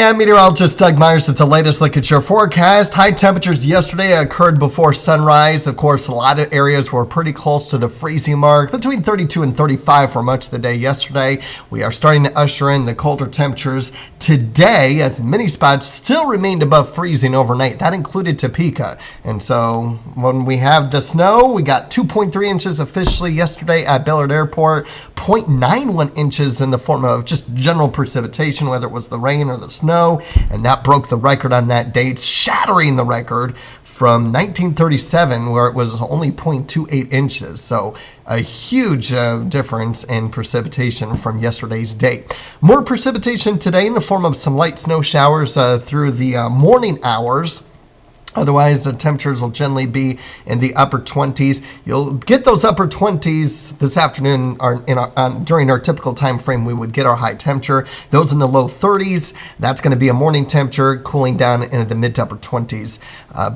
And meteorologist Doug Myers with the latest look at your forecast. High temperatures yesterday occurred before sunrise. Of course, a lot of areas were pretty close to the freezing mark, between 32 and 35 for much of the day yesterday. We are starting to usher in the colder temperatures today, as many spots still remained above freezing overnight. That included Topeka. And so when we have the snow, we got 2.3 inches officially yesterday at Billard Airport, 0.91 inches in the form of just general precipitation, whether it was the rain or the snow. And that broke the record on that date, shattering the record from 1937, where it was only 0.28 inches. So a huge difference in precipitation from yesterday's date. More precipitation today in the form of some light snow showers through the morning hours. Otherwise, the temperatures will generally be in the upper 20s. You'll get those upper 20s this afternoon during our typical time frame. We would get our high temperature. Those in the low 30s, that's going to be a morning temperature, cooling down into the mid to upper 20s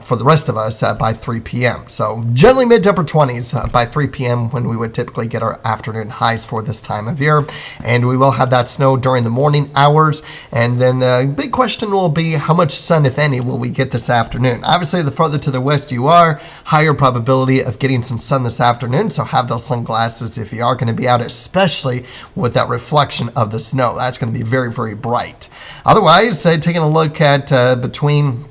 for the rest of us by 3 p.m. So generally mid to upper 20s by 3 p.m. when we would typically get our afternoon highs for this time of year. And we will have that snow during the morning hours. And then the big question will be how much sun, if any, will we get this afternoon? Obviously, the further to the west you are, higher probability of getting some sun this afternoon. So have those sunglasses if you are going to be out, especially with that reflection of the snow. That's going to be very, very bright. Otherwise, taking a look at between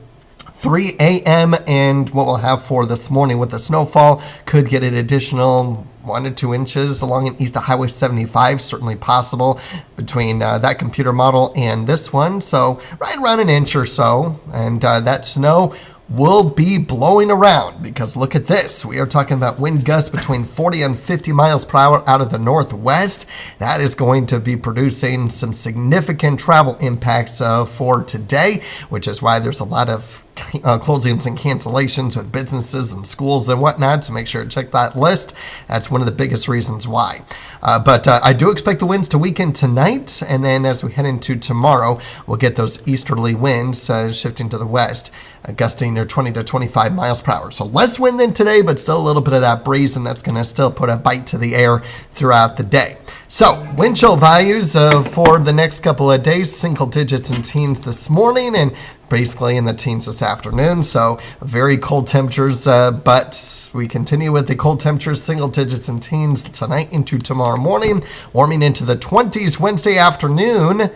3 a.m. and what we'll have for this morning with the snowfall, could get an additional 1 to 2 inches along and east of Highway 75, certainly possible between that computer model and this one. So right around an inch or so, and that snow will be blowing around, because look at this. We are talking about wind gusts between 40 and 50 miles per hour out of the northwest. That is going to be producing some significant travel impacts for today, which is why there's a lot of closings and cancellations with businesses and schools and whatnot. So make sure to check that list. That's one of the biggest reasons why. But I do expect the winds to weaken tonight, and then as we head into tomorrow, we'll get those easterly winds shifting to the west, gusting near 20 to 25 miles per hour. So less wind than today, but still a little bit of that breeze, and that's going to still put a bite to the air throughout the day. So wind chill values for the next couple of days, single digits and teens this morning, and basically in the teens this afternoon. So very cold temperatures, but we continue with the cold temperatures, single digits and teens tonight into tomorrow morning, warming into the 20s Wednesday afternoon.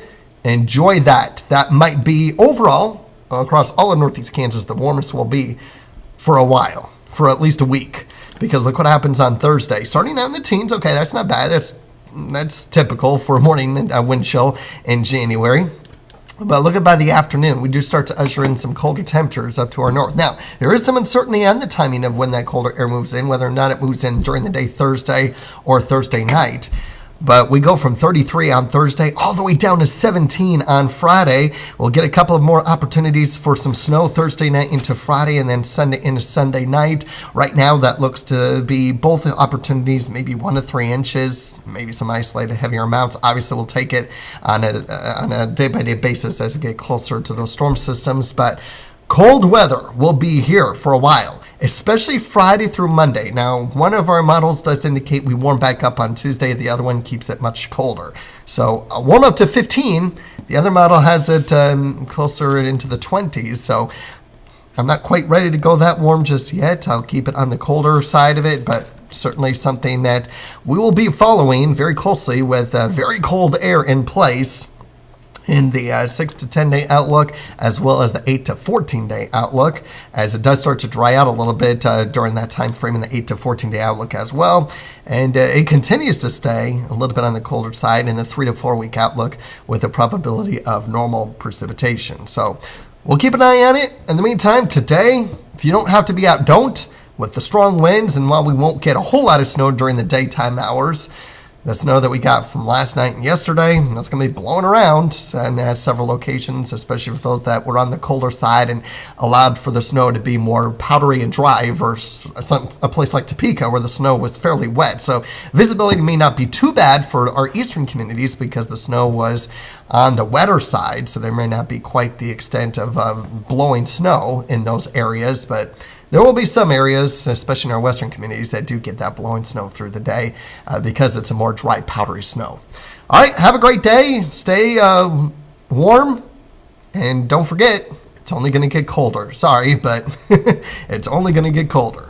Enjoy that. That might be overall across all of Northeast Kansas the warmest will be for a while, for at least a week, because look what happens on Thursday. Starting out in the teens, okay, that's not bad. That's typical for a morning wind chill in January. But look at by the afternoon, we do start to usher in some colder temperatures up to our north. Now, there is some uncertainty on the timing of when that colder air moves in, whether or not it moves in during the day Thursday or Thursday night. But we go from 33 on Thursday all the way down to 17 on Friday. We'll get a couple of more opportunities for some snow Thursday night into Friday, and then Sunday into Sunday night. Right now, that looks to be both opportunities, maybe 1 to 3 inches, maybe some isolated heavier amounts. Obviously, we'll take it on a day-by-day basis as we get closer to those storm systems. But cold weather will be here for a while, especially Friday through Monday. Now, one of our models does indicate we warm back up on Tuesday. The other one keeps it much colder. So warm up to 15. The other model has it closer into the 20s. So I'm not quite ready to go that warm just yet. I'll keep it on the colder side of it, but certainly something that we will be following very closely with very cold air in place in the 6 to 10 day outlook, as well as the 8 to 14 day outlook, as it does start to dry out a little bit during that time frame in the 8 to 14 day outlook as well. And it continues to stay a little bit on the colder side in the 3 to 4 week outlook with a probability of normal precipitation. So we'll keep an eye on it. In the meantime, today, if you don't have to be out, don't, with the strong winds. And while we won't get a whole lot of snow during the daytime hours, the snow that we got from last night and yesterday, that's going to be blowing around and at several locations, especially for those that were on the colder side and allowed for the snow to be more powdery and dry versus a place like Topeka where the snow was fairly wet. So visibility may not be too bad for our eastern communities because the snow was on the wetter side, so there may not be quite the extent of blowing snow in those areas, but there will be some areas, especially in our western communities, that do get that blowing snow through the day because it's a more dry, powdery snow. All right, have a great day. Stay warm And don't forget, it's only going to get colder. Sorry, but it's only going to get colder.